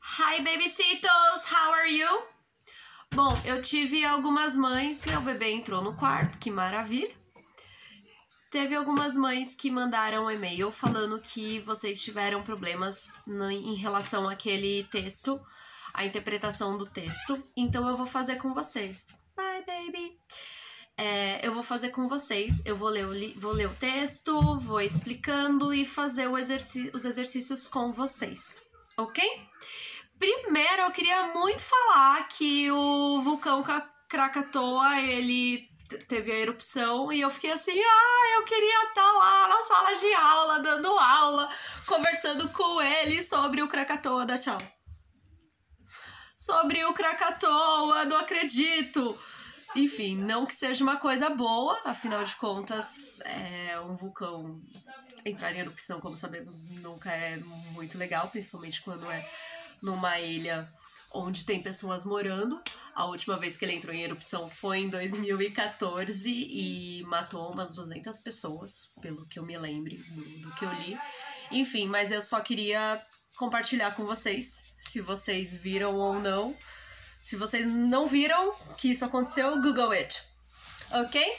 Hi, babysitos! How are you? Bom, eu tive algumas mães... Meu bebê entrou no quarto, que maravilha. Teve algumas mães que mandaram um e-mail falando que vocês tiveram problemas em relação àquele texto, a interpretação do texto. Então eu vou fazer com vocês. Bye, baby! Eu vou fazer com vocês. Eu vou ler o texto, vou explicando e fazer os exercícios com vocês, ok? Primeiro, eu queria muito falar que o vulcão Krakatoa, ele teve a erupção e eu fiquei assim, eu queria estar lá na sala de aula, dando aula, conversando com ele sobre o Krakatoa, dá tchau. Sobre o Krakatoa, não acredito. Enfim, não que seja uma coisa boa, afinal de contas, um vulcão entrar em erupção, como sabemos, nunca é muito legal, principalmente quando é numa ilha onde tem pessoas morando. A última vez que ele entrou em erupção foi em 2014 e matou umas 200 pessoas, pelo que eu me lembre do que eu li. Enfim, mas eu só queria compartilhar com vocês, se vocês viram ou não. Se vocês não viram que isso aconteceu, Google it, ok?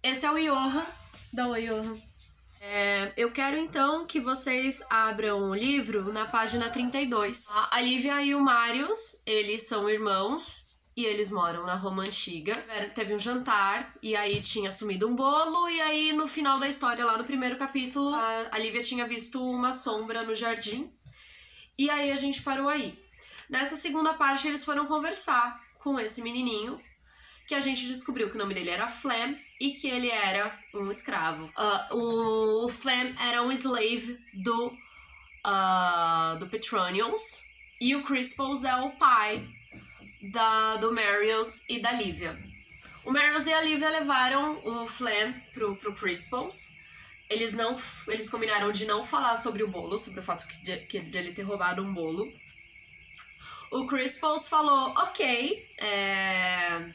Esse é o Johan. Dá oi, Johan. Eu quero então que vocês abram o livro na página 32. A Lívia e o Marius, eles são irmãos e eles moram na Roma Antiga. Teve um jantar e aí tinha sumido um bolo e aí no final da história, lá no primeiro capítulo, a Lívia tinha visto uma sombra no jardim e aí a gente parou aí. Nessa segunda parte eles foram conversar com esse menininho, que a gente descobriu que o nome dele era Flem e que ele era um escravo. O Flem era um slave do Petronius e o Crispus é o pai do Marius e da Lívia. O Marius e a Lívia levaram o Flem pro Crispus. Eles combinaram de não falar sobre o bolo, sobre o fato de ele ter roubado um bolo. O Crispus falou, ok,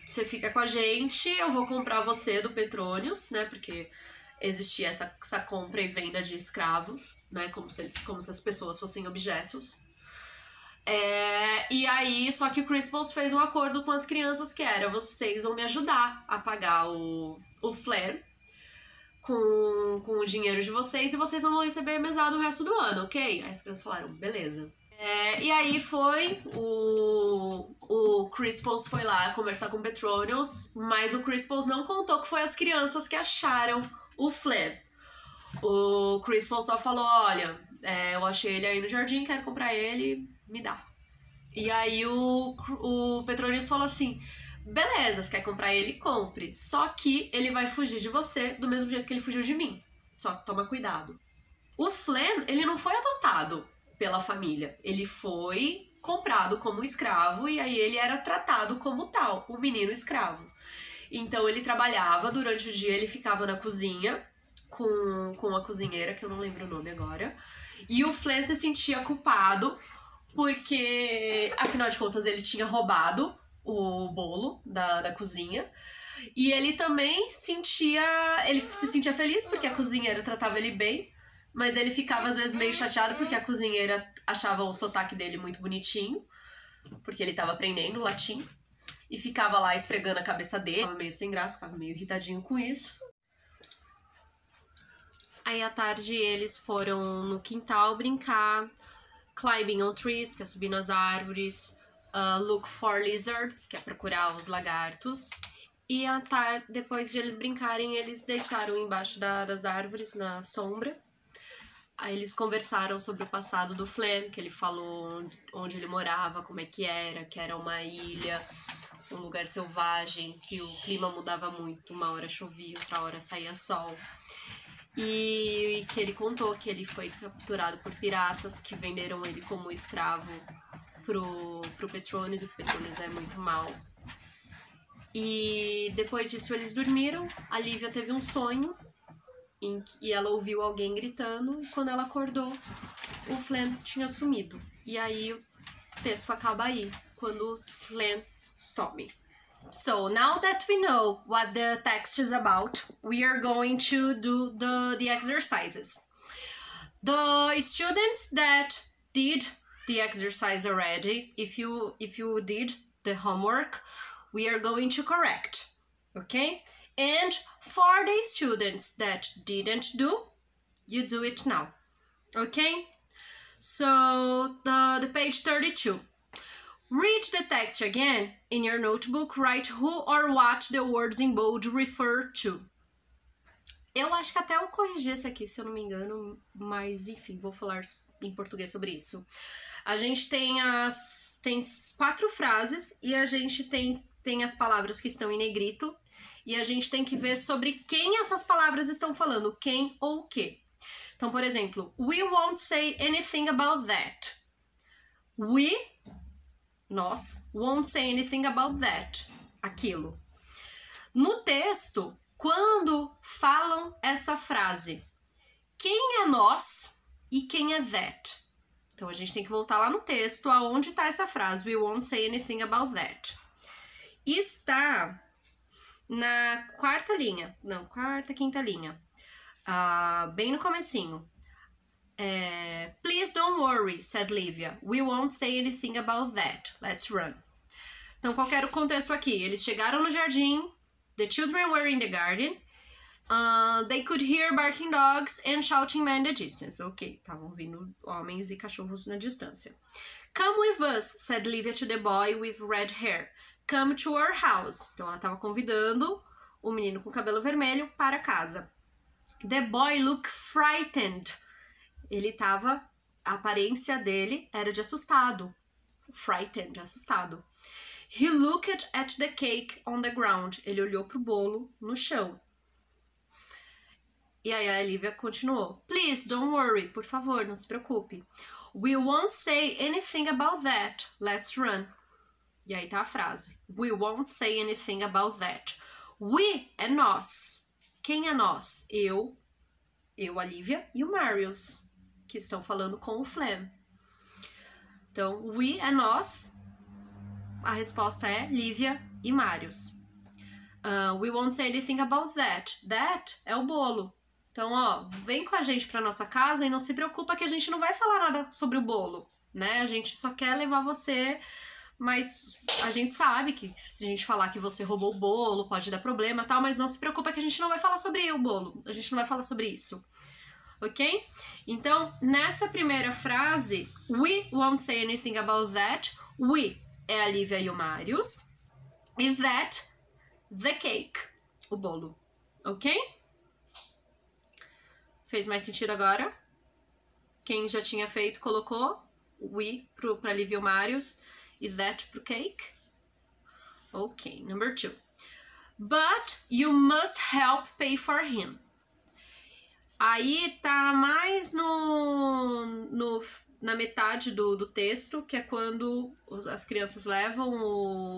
você fica com a gente, eu vou comprar você do Petronius, né, porque existia essa compra e venda de escravos, né, como se as pessoas fossem objetos. E aí, só que o Crispus fez um acordo com as crianças que era, vocês vão me ajudar a pagar o Flare com o dinheiro de vocês e vocês não vão receber mesada o resto do ano, ok? Aí as crianças falaram, beleza. E aí o Crispus foi lá conversar com o Petronius, mas o Crispus não contou que foi as crianças que acharam o Fled. O Crispus só falou, olha, eu achei ele aí no jardim, quero comprar ele, me dá. E aí o Petronius falou assim, beleza, você quer comprar ele, compre, só que ele vai fugir de você do mesmo jeito que ele fugiu de mim, só toma cuidado. O Flem, ele não foi adotado pela família, ele foi comprado como escravo e aí ele era tratado como tal, um menino escravo. Então ele trabalhava durante o dia, ele ficava na cozinha com a cozinheira, que eu não lembro o nome agora, e o Flem se sentia culpado porque, afinal de contas, ele tinha roubado o bolo da cozinha. E ele também se sentia feliz porque a cozinheira tratava ele bem, mas ele ficava às vezes meio chateado porque a cozinheira achava o sotaque dele muito bonitinho, porque ele tava aprendendo latim, e ficava lá esfregando a cabeça dele, ficava meio sem graça, ficava meio irritadinho com isso. Aí à tarde eles foram no quintal brincar, climbing on trees, que é subir nas árvores, look for lizards, que é procurar os lagartos. E depois de eles brincarem, eles deitaram embaixo das árvores, na sombra. Aí eles conversaram sobre o passado do Flem, que ele falou onde ele morava, como é que era uma ilha, um lugar selvagem, que o clima mudava muito, uma hora chovia, outra hora saía sol. E que ele contou que ele foi capturado por piratas que venderam ele como escravo pro Petronius, e o Petronius é muito mau. E depois disso eles dormiram, a Lívia teve um sonho e ela ouviu alguém gritando, e quando ela acordou, o Flem tinha sumido. E aí o texto acaba aí, quando o Flem some. So, now that we know what the text is about, we are going to do the exercises. The students that did the exercise already. If you did the homework, we are going to correct, okay? And for the students that didn't do, you do it now, okay? So the page 32. Read the text again in your notebook. Write who or what the words in bold refer to. Eu acho que até eu corrigi esse aqui, se eu não me engano, mas enfim, vou falar em português sobre isso. A gente tem 4 frases e a gente tem as palavras que estão em negrito e a gente tem que ver sobre quem essas palavras estão falando, quem ou o quê. Então, por exemplo, we won't say anything about that. Nós, won't say anything about that. Aquilo. No texto, quando falam essa frase, quem é nós e quem é that? Então, a gente tem que voltar lá no texto, aonde está essa frase, we won't say anything about that. Está na quinta linha. Bem no comecinho. Please don't worry, said Livia. We won't say anything about that. Let's run. Então, qual era o contexto aqui? Eles chegaram no jardim. The children were in the garden. They could hear barking dogs and shouting men in the distance. Ok, estavam vindo homens e cachorros na distância. Come with us, said Livia to the boy with red hair. Come to our house. Então, ela estava convidando o menino com cabelo vermelho para casa. The boy looked frightened. A aparência dele era de assustado. Frightened, assustado. He looked at the cake on the ground. Ele olhou pro bolo no chão. E aí a Olivia continuou. Please, don't worry. Por favor, não se preocupe. We won't say anything about that. Let's run. E aí tá a frase. We won't say anything about that. We é nós. Quem é nós? Eu, a Olivia e o Marius, que estão falando com o Flem. Então, we é nós. A resposta é Livia e Marius. We won't say anything about that. That é o bolo. Então, ó, vem com a gente pra nossa casa e não se preocupa que a gente não vai falar nada sobre o bolo, né? A gente só quer levar você, mas a gente sabe que se a gente falar que você roubou o bolo, pode dar problema e tal, mas não se preocupa que a gente não vai falar sobre o bolo. A gente não vai falar sobre isso. Ok? Então, nessa primeira frase, we won't say anything about that. We é a Lívia e o Marius. E that, the cake, o bolo. Ok? Fez mais sentido agora? Quem já tinha feito, colocou we pra Lívia e o Marius e that pro cake. Ok, number 2. But you must help pay for him. Aí tá mais na metade do texto, que é quando as crianças levam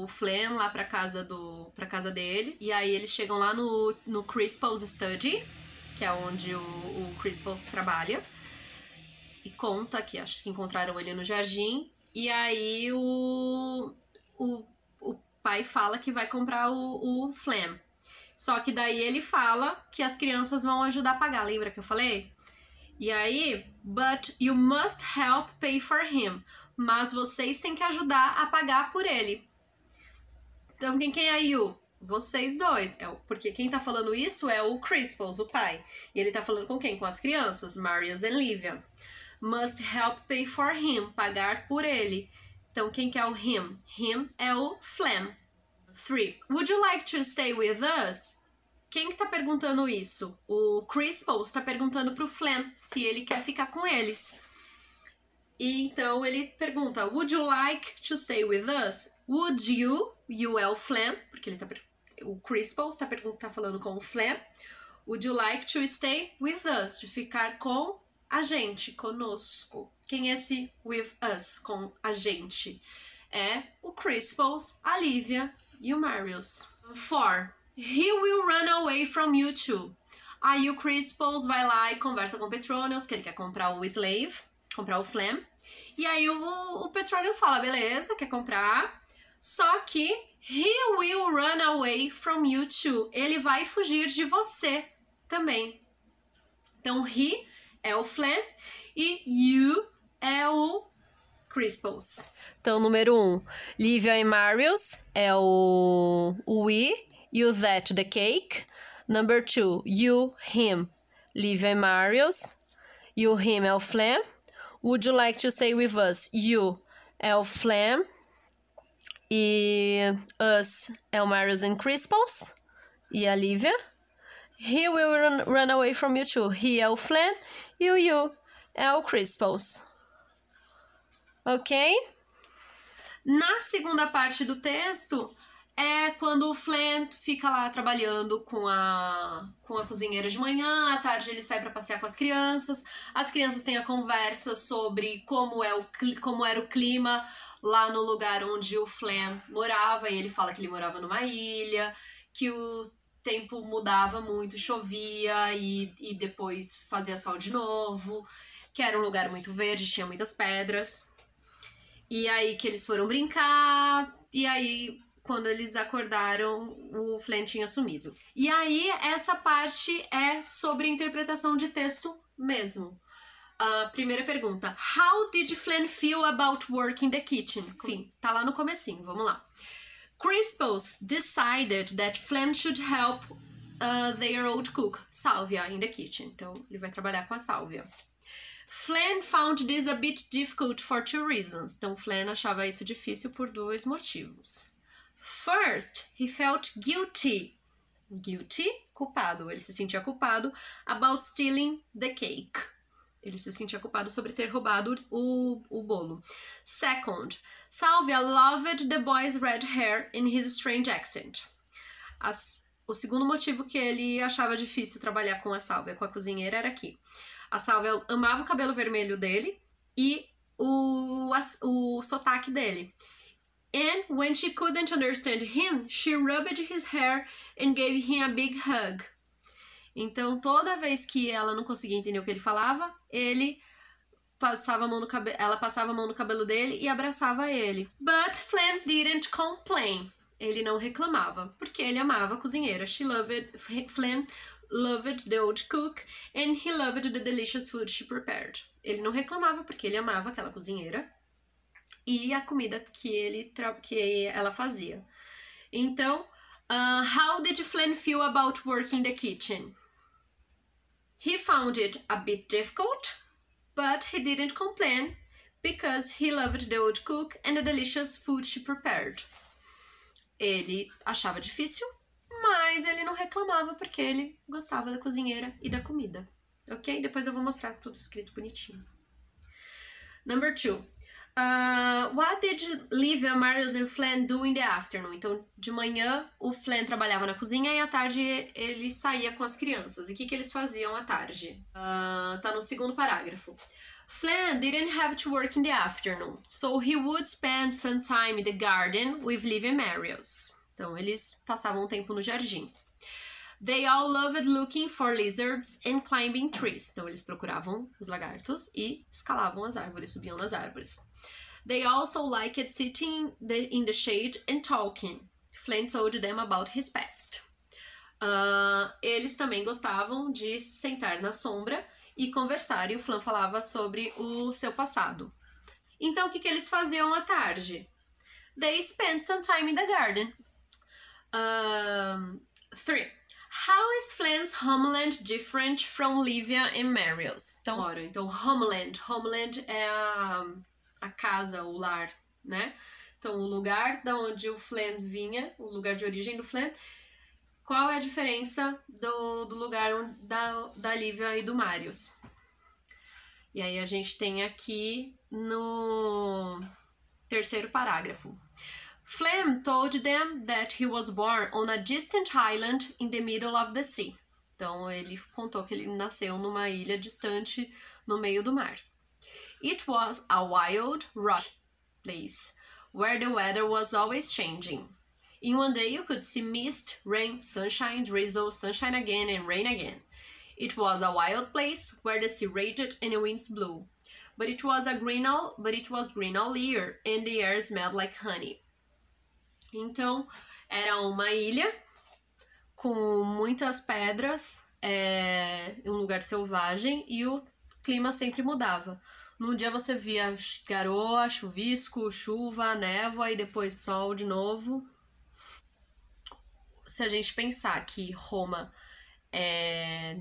o Flem lá pra casa deles. E aí eles chegam lá no Crisples Study, que é onde o Crisples trabalha. E conta que acho que encontraram ele no jardim. E aí o pai fala que vai comprar o Flem. Só que daí ele fala que as crianças vão ajudar a pagar. Lembra que eu falei? E aí, but you must help pay for him. Mas vocês têm que ajudar a pagar por ele. Então, quem é you? Vocês dois. Porque quem tá falando isso é o Crisples, o pai. E ele tá falando com quem? Com as crianças, Marius e Livia. Must help pay for him. Pagar por ele. Então, quem que é o him? Him é o Flem. 3. Would you like to stay with us? Quem que tá perguntando isso? O Crisples tá perguntando pro Flem se ele quer ficar com eles. E então ele pergunta, would you like to stay with us? Would you? You é o Flem, porque o Crisples tá falando com o Flem. Would you like to stay with us? De ficar com a gente, conosco. Quem é esse with us, com a gente? É o Crisples, a Lívia e o Marius. 4. He will run away from you too. Aí o Crisples vai lá e conversa com o Petronius, que ele quer comprar o Slave, comprar o Flem. E aí o Petronius fala, beleza, quer comprar. Só que he will run away from you too. Ele vai fugir de você também. Então he é o Flem e you é o Crisples. Então, número 1, Livia e Marius é o we e o that, the cake. Number 2, you, him, Livia e Marius. You, him é o Phlegm. Would you like to say with us? You é o Phlegm. E us é o Marius and Crisples. E a Livia. He will run away from you too. He é o Phlegm. E o you é o Crisples. Ok? Na segunda parte do texto é quando o Phlegm fica lá trabalhando com a cozinheira de manhã, à tarde ele sai para passear com as crianças têm a conversa sobre como era o clima lá no lugar onde o Phlegm morava, e ele fala que ele morava numa ilha, que o tempo mudava muito, chovia e depois fazia sol de novo, que era um lugar muito verde, tinha muitas pedras. E aí que eles foram brincar, e aí quando eles acordaram, o Phlegm tinha sumido. E aí essa parte é sobre interpretação de texto mesmo. Primeira pergunta. How did Phlegm feel about work in the kitchen? Enfim, tá lá no comecinho, vamos lá. Crisples decided that Phlegm should help their old cook, Salvia, in the kitchen. Então, ele vai trabalhar com a Salvia. Phlegm found this a bit difficult for 2 reasons. Então, Phlegm achava isso difícil por 2 motivos. First, he felt guilty. Guilty, culpado. Ele se sentia culpado about stealing the cake. Ele se sentia culpado sobre ter roubado o bolo. Second, Salvia loved the boy's red hair and his strange accent. O segundo motivo que ele achava difícil trabalhar com a Salvia, com a cozinheira, era aqui. A Salvia amava o cabelo vermelho dele e o sotaque dele. And when she couldn't understand him, she rubbed his hair and gave him a big hug. Então, toda vez que ela não conseguia entender o que ele falava, ela passava a mão no cabelo dele e abraçava ele. But Phlegm didn't complain. Ele não reclamava, porque ele amava a cozinheira. Phlegm loved the old cook and he loved the delicious food she prepared. Ele não reclamava porque ele amava aquela cozinheira e a comida que ela fazia. Então, how did Phlegm feel about working in the kitchen? He found it a bit difficult, but he didn't complain because he loved the old cook and the delicious food she prepared. Ele achava difícil, mas ele não reclamava porque ele gostava da cozinheira e da comida. Ok? Depois eu vou mostrar tudo escrito bonitinho. Number 2. What did Livia, Marius and Phlegm do in the afternoon? Então, de manhã, o Phlegm trabalhava na cozinha e à tarde ele saía com as crianças. E o que eles faziam à tarde? Tá no segundo parágrafo. Phlegm didn't have to work in the afternoon, so he would spend some time in the garden with Livia and Marius. Então, eles passavam um tempo no jardim. They all loved looking for lizards and climbing trees. Então, eles procuravam os lagartos e escalavam as árvores, subiam nas árvores. They also liked sitting in the shade and talking. Phlegm told them about his past. Eles também gostavam de sentar na sombra e conversar, e o Phlegm falava sobre o seu passado. Então, o que eles faziam à tarde? They spent some time in the garden. 3. How is Phlegm's homeland different from Livia and Marius? Então, homeland. Homeland é a casa, o lar, né? Então, o lugar da onde o Phlegm vinha, o lugar de origem do Phlegm. Qual é a diferença do lugar da Livia e do Marius? E aí a gente tem aqui no terceiro parágrafo. Phlegm told them that he was born on a distant island in the middle of the sea. Então ele contou que ele nasceu numa ilha distante no meio do mar. It was a wild, rocky place where the weather was always changing. In one day you could see mist, rain, sunshine, drizzle, sunshine again and rain again. It was a wild place where the sea raged and the winds blew. But it was green all year and the air smelled like honey. Então, era uma ilha com muitas pedras, um lugar selvagem, e o clima sempre mudava. Num dia você via garoa, chuvisco, chuva, névoa e depois sol de novo. Se a gente pensar que Roma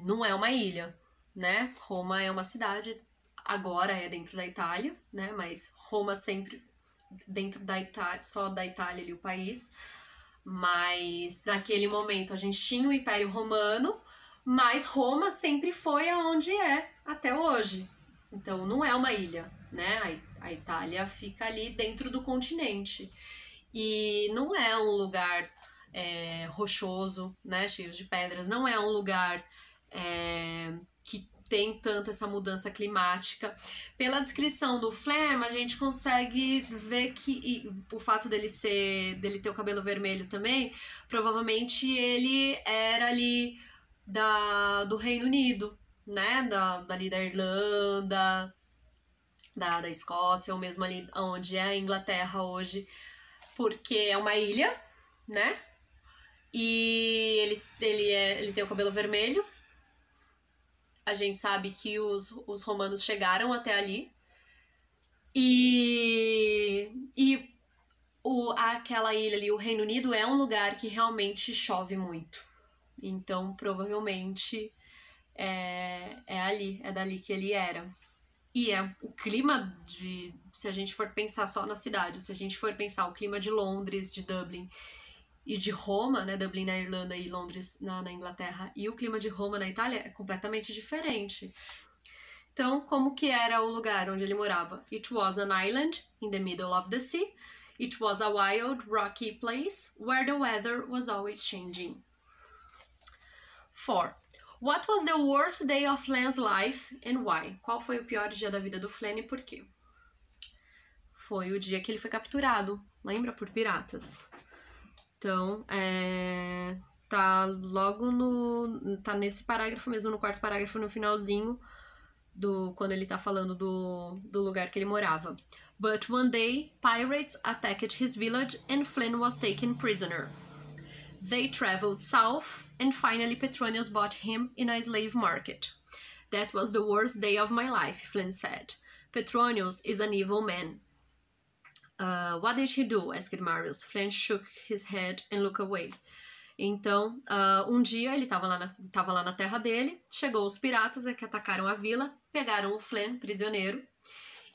não é uma ilha, né? Roma é uma cidade, agora é dentro da Itália, né? Mas Roma sempre dentro da Itália, só da Itália ali o país. Mas naquele momento a gente tinha o Império Romano, mas Roma sempre foi aonde é até hoje. Então não é uma ilha, né? A Itália fica ali dentro do continente. E não é um lugar rochoso, né? Cheio de pedras. Não é um lugar que tem tanta essa mudança climática. Pela descrição do Flem, a gente consegue ver que o fato dele ter o cabelo vermelho também, provavelmente ele era ali do Reino Unido, né? Dali da Irlanda, da Escócia, ou mesmo ali onde é a Inglaterra hoje, porque é uma ilha, né? E ele tem o cabelo vermelho. A gente sabe que os romanos chegaram até ali. Aquela ilha ali, o Reino Unido, é um lugar que realmente chove muito. Então, provavelmente, é dali que ele era. E o clima se a gente for pensar só na cidade, se a gente for pensar o clima de Londres, de Dublin e de Roma, né, Dublin na Irlanda e Londres na Inglaterra, e o clima de Roma na Itália é completamente diferente. Então, como que era o lugar onde ele morava? It was an island in the middle of the sea. It was a wild, rocky place where the weather was always changing. 4. What was the worst day of Flan's life and why? Qual foi o pior dia da vida do Flan e por quê? Foi o dia que ele foi capturado, lembra? Por piratas. Então, tá logo tá nesse parágrafo mesmo, no quarto parágrafo, no finalzinho, quando ele tá falando do lugar que ele morava. But one day, pirates attacked his village and Flynn was taken prisoner. They traveled south and finally Petronius bought him in a slave market. That was the worst day of my life, Flynn said. Petronius is an evil man. What did he do? Asked Marius. Flynn shook his head and looked away. Então, um dia ele tava lá na terra dele, chegou os piratas que atacaram a vila, pegaram o Flynn, prisioneiro,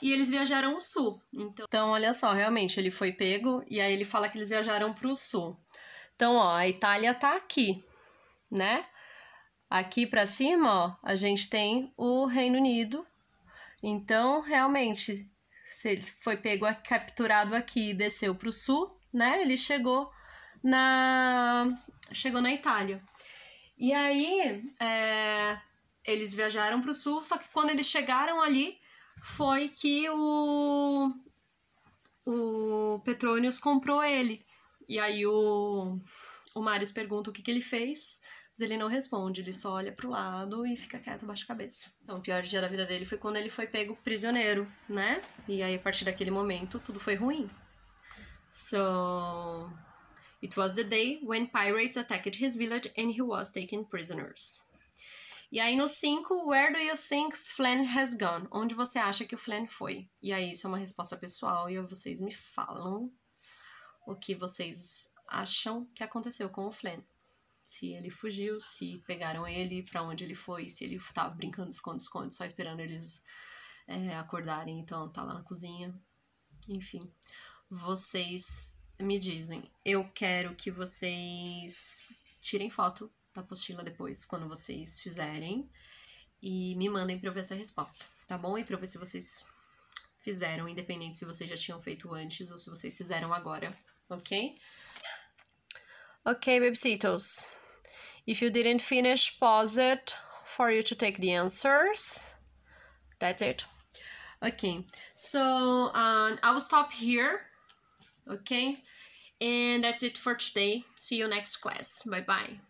e eles viajaram ao sul. Então, olha só, realmente, ele foi pego, e aí ele fala que eles viajaram pro sul. Então, ó, a Itália tá aqui, né? Aqui pra cima, ó, a gente tem o Reino Unido. Então, realmente, se ele foi pego, capturado aqui e desceu pro sul, né? Ele chegou na Itália. E aí, eles viajaram pro sul, só que quando eles chegaram ali, foi que o Petronius comprou ele. E aí o Marius pergunta o que ele fez, mas ele não responde, ele só olha pro lado e fica quieto, baixa a cabeça. Então, o pior dia da vida dele foi quando ele foi pego prisioneiro, né? E aí, a partir daquele momento, tudo foi ruim. So, it was the day when pirates attacked his village and he was taken prisoners. E aí, no 5, where do you think Flynn has gone? Onde você acha que o Flynn foi? E aí, isso é uma resposta pessoal e vocês me falam o que vocês acham que aconteceu com o Flynn. Se ele fugiu, se pegaram ele, pra onde ele foi, se ele tava brincando de esconde-esconde, só esperando eles acordarem, então tá lá na cozinha. Enfim, vocês me dizem. Eu quero que vocês tirem foto da apostila depois, quando vocês fizerem, e me mandem pra eu ver essa resposta, tá bom? E pra eu ver se vocês fizeram, independente se vocês já tinham feito antes ou se vocês fizeram agora, ok? Ok, babysitos. If you didn't finish, pause it for you to take the answers. That's it. Okay, so I will stop here, okay? And that's it for today. See you next class. Bye-bye.